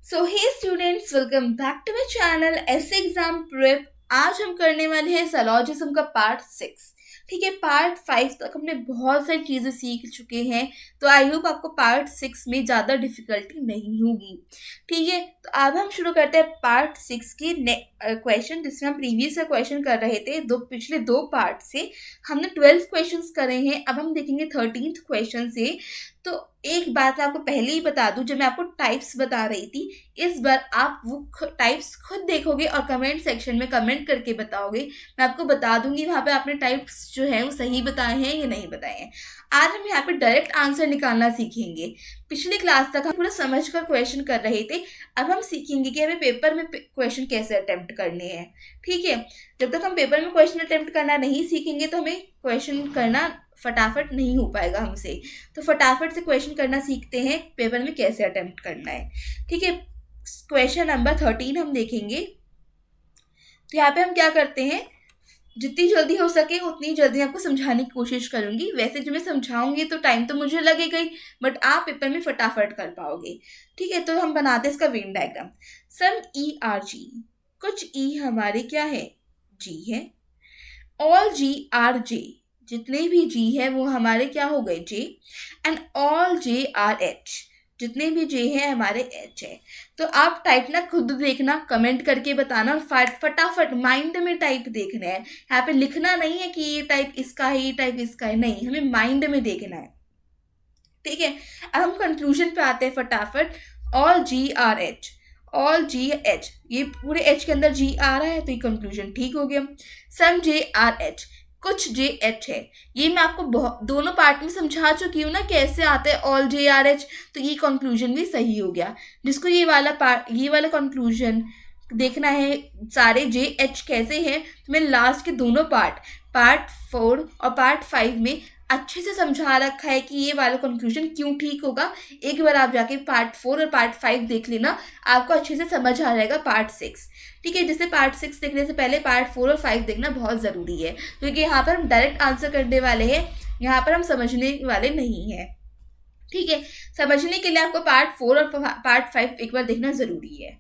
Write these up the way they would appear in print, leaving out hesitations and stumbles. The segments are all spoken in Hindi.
So hey students, welcome back to my channel ace exam prep. आज हम करने वाले हैं सैलॉजिज्म का पार्ट 6। ठीक है, पार्ट 5 तक हमने बहुत सारी चीज़ें सीख चुके हैं, तो आई होप आपको पार्ट 6 में ज़्यादा डिफिकल्टी नहीं होगी। ठीक है, तो अब हम शुरू करते हैं पार्ट 6 की क्वेश्चन, जिसमें हम प्रीवियस का क्वेश्चन कर रहे थे। पिछले दो पार्ट से हमने 12 क्वेश्चन करे हैं, अब हम देखेंगे 13th क्वेश्चन से। तो एक बात मैं आपको पहले ही बता दूं, जब मैं आपको टाइप्स बता रही थी, इस बार आप वो टाइप्स खुद देखोगे और कमेंट सेक्शन में कमेंट करके बताओगे। मैं आपको बता दूंगी वहाँ पे आपने टाइप्स जो है वो सही बताए हैं या नहीं बताए हैं। आज हम यहाँ पे डायरेक्ट आंसर निकालना सीखेंगे। पिछली क्लास तक हम पूरा समझ कर क्वेश्चन कर रहे थे, अब हम सीखेंगे कि हमें पेपर में क्वेश्चन कैसे अटेम्प्ट करने हैं। ठीक है, जब तक हम पेपर में क्वेश्चन अटेम्प्ट करना नहीं सीखेंगे तो हमें क्वेश्चन करना फटाफट नहीं हो पाएगा हमसे। तो फटाफट से क्वेश्चन करना सीखते हैं, पेपर में कैसे अटेम्प्ट करना है। ठीक है, क्वेश्चन नंबर 13 हम देखेंगे। तो यहाँ पे हम क्या करते हैं, जितनी जल्दी हो सके उतनी जल्दी आपको समझाने की कोशिश करूंगी। वैसे जो मैं समझाऊंगी तो टाइम तो मुझे लगेगा ही, बट आप पेपर में फटाफट कर पाओगे। ठीक है, तो हम बनाते हैं इसका वेन डायग्राम। सम ई आर जी, कुछ ई हमारे क्या है, जी है। ऑल जी आर जे, जितने भी जी है वो हमारे क्या हो गए, J. And all J R H, जितने भी जे है हमारे एच है। तो आप टाइप ना खुद देखना, कमेंट करके बताना, और फटाफट माइंड में टाइप देखना है। यहाँ पे लिखना नहीं है कि ये टाइप इसका है, ये टाइप इसका है, नहीं, हमें माइंड में देखना है। ठीक है, अब हम कंक्लूजन पे आते हैं फटाफट। All G R H, all G H, ये पूरे एच के अंदर जी आ रहा है तो ये कंक्लूजन ठीक हो गया। सम जे आर एच, कुछ जे एच है। ये मैं आपको दोनों पार्ट में समझा चुकी हूँ ना कैसे आता है ऑल जे आर एच, तो ये कंक्लूजन भी सही हो गया। जिसको ये वाला पार्ट, ये वाला कंक्लूजन देखना है सारे जे एच कैसे हैं, तो मैं लास्ट के दोनों पार्ट, पार्ट 4 और पार्ट 5 में अच्छे से समझा रखा है कि ये वाला कंक्लूजन क्यों ठीक होगा। एक बार आप जाके पार्ट 4 और पार्ट 5 देख लेना, आपको अच्छे से समझ आ जाएगा पार्ट 6। ठीक है, जैसे पार्ट 6 देखने से पहले पार्ट 4 और 5 देखना बहुत ज़रूरी है, क्योंकि यहाँ पर हम डायरेक्ट आंसर करने वाले हैं, यहाँ पर हम समझने वाले नहीं हैं। ठीक है, समझने के लिए आपको पार्ट 4 और पार्ट 5 एक बार देखना ज़रूरी है।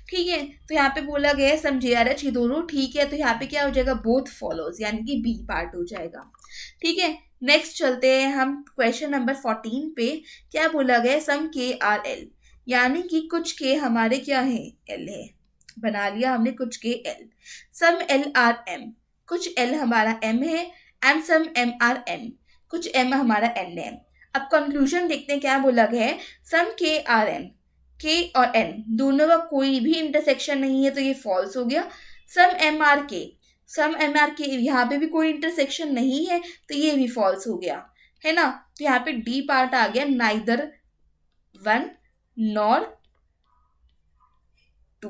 ठीक है, तो यहाँ पे बोला गया है सम जे आर एच, ये दोनों ठीक है, तो यहाँ पे क्या हो जाएगा, बोथ फॉलोज, यानी कि बी पार्ट हो जाएगा। ठीक है, नेक्स्ट चलते हैं हम क्वेश्चन नंबर 14 पे। क्या बोला गया है, सम के आर एल, यानी कि कुछ के हमारे क्या है, एल है। बना लिया हमने कुछ K L. Some L are M, कुछ एल हमारा एम है। And some M are N, कुछ एम हमारा एन है। अब कंक्लूजन देखते हैं क्या बोला गया है। सम के आर एन, के और एन दोनों का कोई भी इंटरसेक्शन नहीं है, तो ये फॉल्स हो गया। सम एम आर के, सम एम आर के, यहाँ पे भी कोई इंटरसेक्शन नहीं है, तो ये भी फॉल्स हो गया, है ना। तो यहाँ पे डी पार्ट आ गया, नाइदर वन नॉर टू।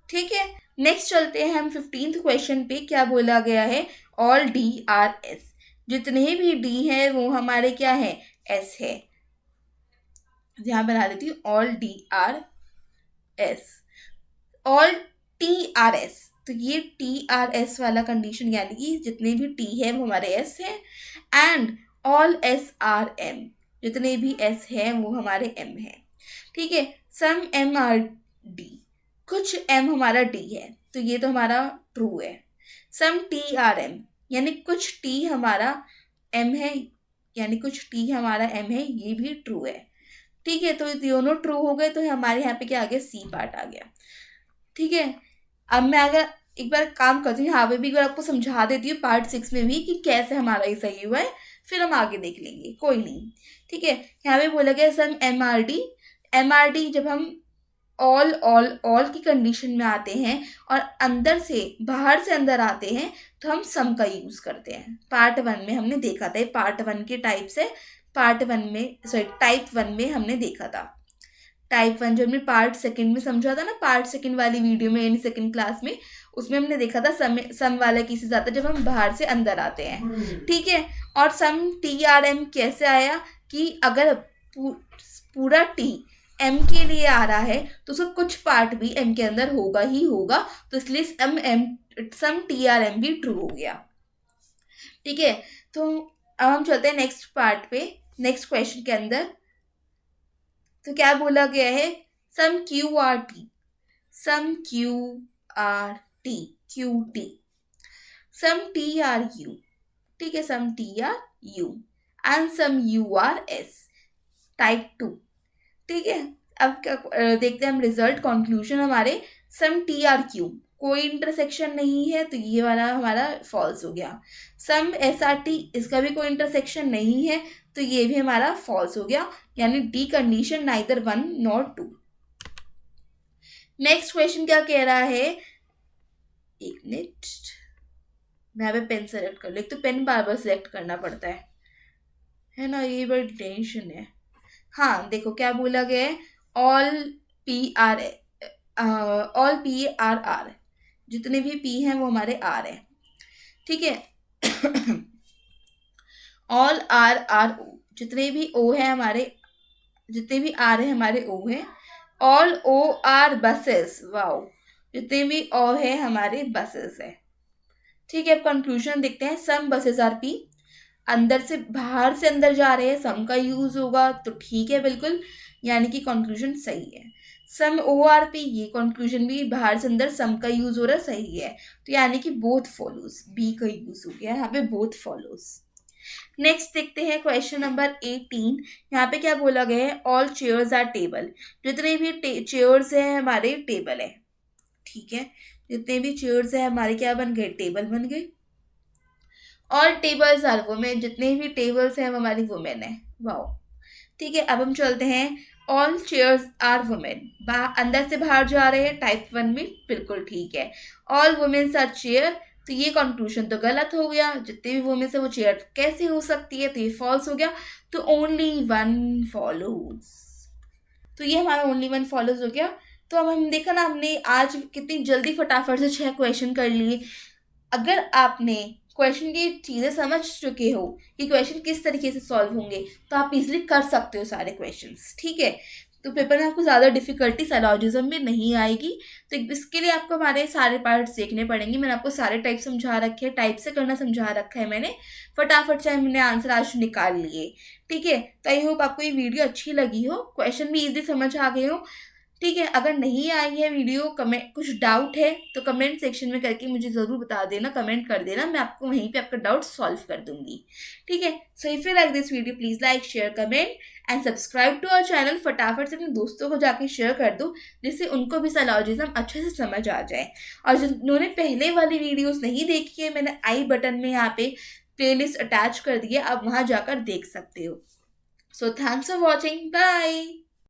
ठीक है, नेक्स्ट चलते हैं हम 15th क्वेश्चन पे। क्या बोला गया है, ऑल डी आर एस, जितने भी डी है वो हमारे क्या है, एस है। यहाँ बना देती हूँ all D R S, all T R S, तो ये टी आर एस वाला कंडीशन, यानी कि जितने भी टी है वो हमारे एस है। And all S are M, जितने भी एस है वो हमारे एम है। ठीक है, सम एम आर डी, कुछ एम हमारा डी है, तो ये तो हमारा ट्रू है। सम टी आर एम, यानी कुछ टी हमारा एम है, यानी कुछ टी हमारा एम है, ये भी ट्रू है। ठीक है, तो दोनों ट्रू हो गए, तो हमारे यहाँ पे क्या आ गया, सी पार्ट आ गया। ठीक है, अब मैं अगर एक बार काम करती हूँ, यहाँ पे भी एक बार आपको समझा देती हूँ पार्ट 6 में भी कि कैसे हमारा ये सही हुआ है, फिर हम आगे देख लेंगे, कोई नहीं। ठीक है, यहाँ पे बोला गया some M R D, M R D जब हम ऑल ऑल ऑल की कंडीशन में आते हैं और अंदर से बाहर से अंदर आते हैं, तो हम सम का यूज़ करते हैं। पार्ट 1 में हमने देखा था, पार्ट 1 के टाइप से, पार्ट 1 में सॉरी टाइप 1 में हमने देखा था। टाइप 1 जो हमने पार्ट 2 में समझा था ना, पार्ट 2 वाली वीडियो में, यानी 2nd क्लास में, उसमें हमने देखा था सम वाला केसेस आता है जब हम बाहर से अंदर आते हैं। ठीक है, और सम टी आर एम कैसे आया, कि अगर पूरा टी एम के लिए आ रहा है तो उसका कुछ पार्ट भी एम के अंदर होगा ही होगा, तो इसलिए सम टी आर एम भी ट्रू हो गया। ठीक है, तो अब हम चलते हैं नेक्स्ट पार्ट पे, नेक्स्ट क्वेश्चन के अंदर। तो क्या बोला गया है, सम QRT, सम QRT, QT, सम TRU, ठीक है, some TRU and some URS, type 2, ठीक है। अब क्या देखते हैं हम रिजल्ट कंक्लूजन हमारे। सम TRQ कोई इंटरसेक्शन नहीं है तो ये वाला हमारा फॉल्स हो गया। सम SRT इसका भी कोई इंटरसेक्शन नहीं है तो ये भी हमारा फॉल्स हो गया, यानी D condition neither 1 nor 2। Next question क्या कह रहा है, एक मिनट, मैं यहाँ पे पेन सेलेक्ट कर लूँ, एक तो पेन बार बार सेलेक्ट करना पड़ता है ना, ये बड़ी टेंशन है। हाँ देखो क्या बोला गया है, ऑल पी आर आर, जितने भी पी हैं वो हमारे आर है, ठीक है। ऑल आर ओ, जितने भी ओ है हमारे, जितने भी आर है हमारे ओ है। All O are buses, wow, जितने भी ओ है हमारे बसेस है, ठीक है। अब कंक्लूजन देखते हैं। सम बसेस आर पी, अंदर से बाहर से अंदर जा रहे हैं, सम का यूज होगा तो ठीक है बिल्कुल, यानी कि कंक्लूजन सही है। सम ओ आर पी, ये कंक्लूजन भी बाहर से अंदर सम का यूज हो रहा है, सही है, तो यानी कि बोथ फॉलोज, बी का यूज हो गया यहाँ पे, बोथ फॉलोज। नेक्स्ट देखते हैं क्वेश्चन नंबर 18। यहाँ पे क्या बोला गया है, ऑल चेयर्स आर टेबल, जितने भी चेयर्स है हमारे टेबल है, ठीक है। जितने भी चेयर्स है हमारे क्या बन गए, टेबल बन गए। ऑल टेबल्स आर वुमेन, जितने भी टेबल्स हैं वो हमारी वुमेन है, वाओ, ठीक है। अब हम चलते हैं, ऑल चेयर्स आर वुमेन, अंदर से बाहर जा रहे हैं, टाइप 1 में बिल्कुल ठीक है। ऑल वुमेन्स आर चेयर, तो ये कंक्लूजन तो गलत हो गया, जितने भी वुमेन्स है वो चेयर कैसे हो सकती है, तो ये फॉल्स हो गया, तो ओनली 1 फॉलोज, तो ये हमारा ओनली 1 फॉलोज हो गया। तो अब हम देखा ना, हमने आज कितनी जल्दी फटाफट से 6 क्वेश्चन कर लिए। अगर आपने क्वेश्चन की चीज़ें समझ चुके हो कि क्वेश्चन किस तरीके से सॉल्व होंगे, तो आप इजीली कर सकते हो सारे क्वेश्चंस, ठीक है। तो पेपर में आपको ज़्यादा डिफिकल्टी सैलॉजिज्म में नहीं आएगी। तो इसके लिए आपको हमारे सारे पार्ट्स देखने पड़ेंगे। मैंने आपको सारे टाइप समझा रखे हैं, टाइप से करना समझा रखा है मैंने, फटाफट से हमने आंसर आज निकाल लिए, ठीक है। तो आई होप आपको ये वीडियो अच्छी लगी हो, क्वेश्चन भी इजीली समझ आ गए हो, ठीक है। अगर नहीं आई है वीडियो, कमेंट, कुछ डाउट है तो कमेंट सेक्शन में करके मुझे ज़रूर बता देना, कमेंट कर देना, मैं आपको वहीं पे आपका डाउट सॉल्व कर दूंगी, ठीक है। So if you like this video please like, share, comment and subscribe to our channel. फटाफट से अपने दोस्तों को जाके शेयर कर दो, जिससे उनको भी सैलॉजिज्म अच्छे से समझ आ जाए। और जिन्होंने पहले वाली वीडियोज़ नहीं देखी है, मैंने आई बटन में यहाँ पे प्लेलिस्ट अटैच कर दी है, आप वहाँ जाकर देख सकते हो। So thanks for watching, bye.